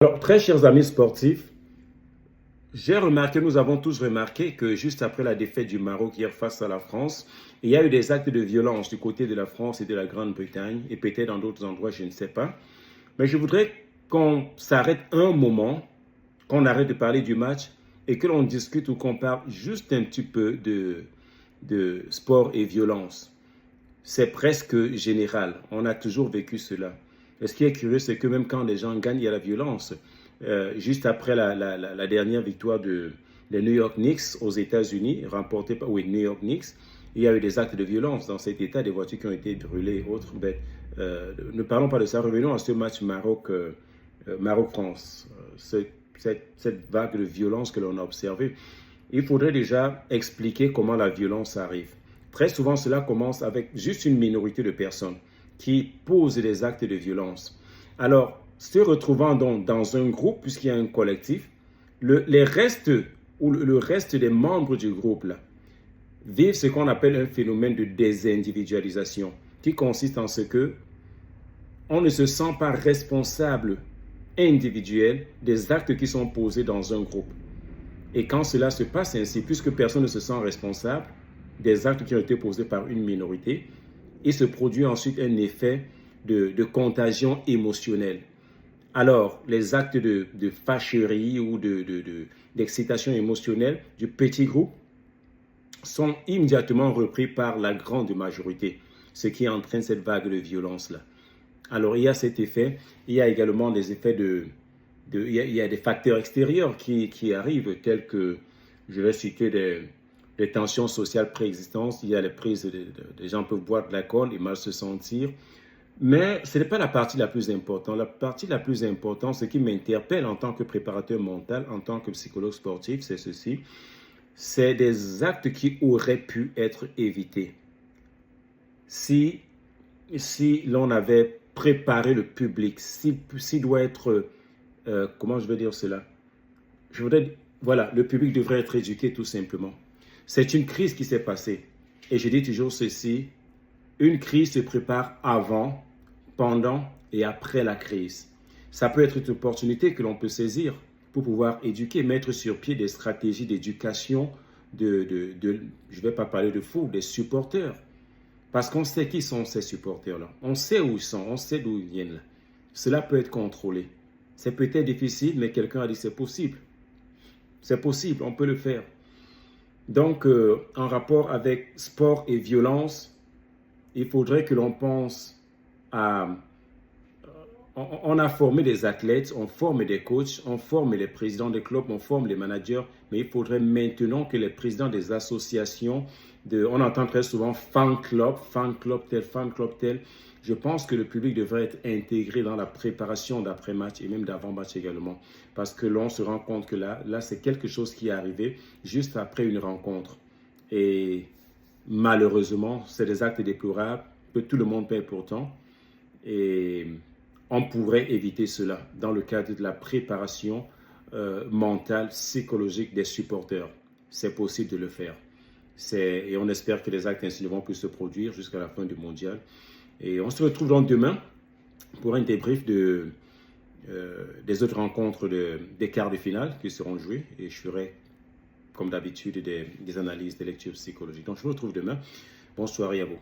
Alors, très chers amis sportifs, nous avons tous remarqué que juste après la défaite du Maroc hier face à la France, il y a eu des actes de violence du côté de la France et de la Grande-Bretagne, et peut-être dans d'autres endroits, je ne sais pas. Mais je voudrais qu'on s'arrête un moment, qu'on arrête de parler du match et que l'on discute ou qu'on parle juste un petit peu de sport et violence. C'est presque général. On a toujours vécu cela. Et ce qui est curieux, c'est que même quand les gens gagnent, il y a la violence. Juste après la dernière victoire des New York Knicks aux États-Unis, remportée par New York Knicks, il y a eu des actes de violence dans cet état, des voitures qui ont été brûlées et autres. Ne parlons pas de ça, revenons à ce match Maroc-France. Cette vague de violence que l'on a observée. Il faudrait déjà expliquer comment la violence arrive. Très souvent, cela commence avec juste une minorité de personnes qui posent des actes de violence. Alors, se retrouvant donc dans un groupe, puisqu'il y a un collectif, les restes ou le reste des membres du groupe là, vivent ce qu'on appelle un phénomène de désindividualisation, qui consiste en ce que on ne se sent pas responsable individuel des actes qui sont posés dans un groupe. Et quand cela se passe ainsi, puisque personne ne se sent responsable des actes qui ont été posés par une minorité, il se produit ensuite un effet de contagion émotionnelle. Alors, les actes de fâcherie ou d'excitation émotionnelle du petit groupe sont immédiatement repris par la grande majorité, ce qui entraîne cette vague de violence-là. Alors, il y a cet effet. Il y a également des effets il y a des facteurs extérieurs qui arrivent, tels que, je vais citer des tensions sociales préexistantes. Il y a les prises, des gens peuvent boire de l'alcool et mal se sentir. Mais ce n'est pas la partie la plus importante. La partie la plus importante, ce qui m'interpelle en tant que préparateur mental, en tant que psychologue sportif, c'est ceci. C'est des actes qui auraient pu être évités si l'on avait préparé le public, s'il doit être, comment je vais dire cela? Voilà, le public devrait être éduqué tout simplement. C'est une crise qui s'est passée. Et je dis toujours ceci, une crise se prépare avant, pendant et après la crise. Ça peut être une opportunité que l'on peut saisir pour pouvoir éduquer, mettre sur pied des stratégies d'éducation je ne vais pas parler de fous, des supporters. Parce qu'on sait qui sont ces supporters-là. On sait où ils sont, on sait d'où ils viennent. Cela peut être contrôlé. C'est peut-être difficile, mais quelqu'un a dit c'est possible. C'est possible, on peut le faire. Donc, en rapport avec sport et violence, il faudrait que l'on pense à... On a formé des athlètes, on forme des coachs, on forme les présidents des clubs, on forme les managers, mais il faudrait maintenant que les présidents des associations, on entend très souvent fan club tel. Je pense que le public devrait être intégré dans la préparation d'après-match et même d'avant-match également. Parce que l'on se rend compte que là c'est quelque chose qui est arrivé juste après une rencontre. Et malheureusement, c'est des actes déplorables que tout le monde paie pourtant. Et on pourrait éviter cela dans le cadre de la préparation mentale, psychologique des supporters. C'est possible de le faire. Et on espère que les actes ainsi ne vont plus se produire jusqu'à la fin du mondial. Et on se retrouve donc demain pour un débrief des autres rencontres des quarts de finale qui seront jouées. Et je ferai, comme d'habitude, des analyses, des lectures psychologiques. Donc je vous retrouve demain. Bonne soirée à vous.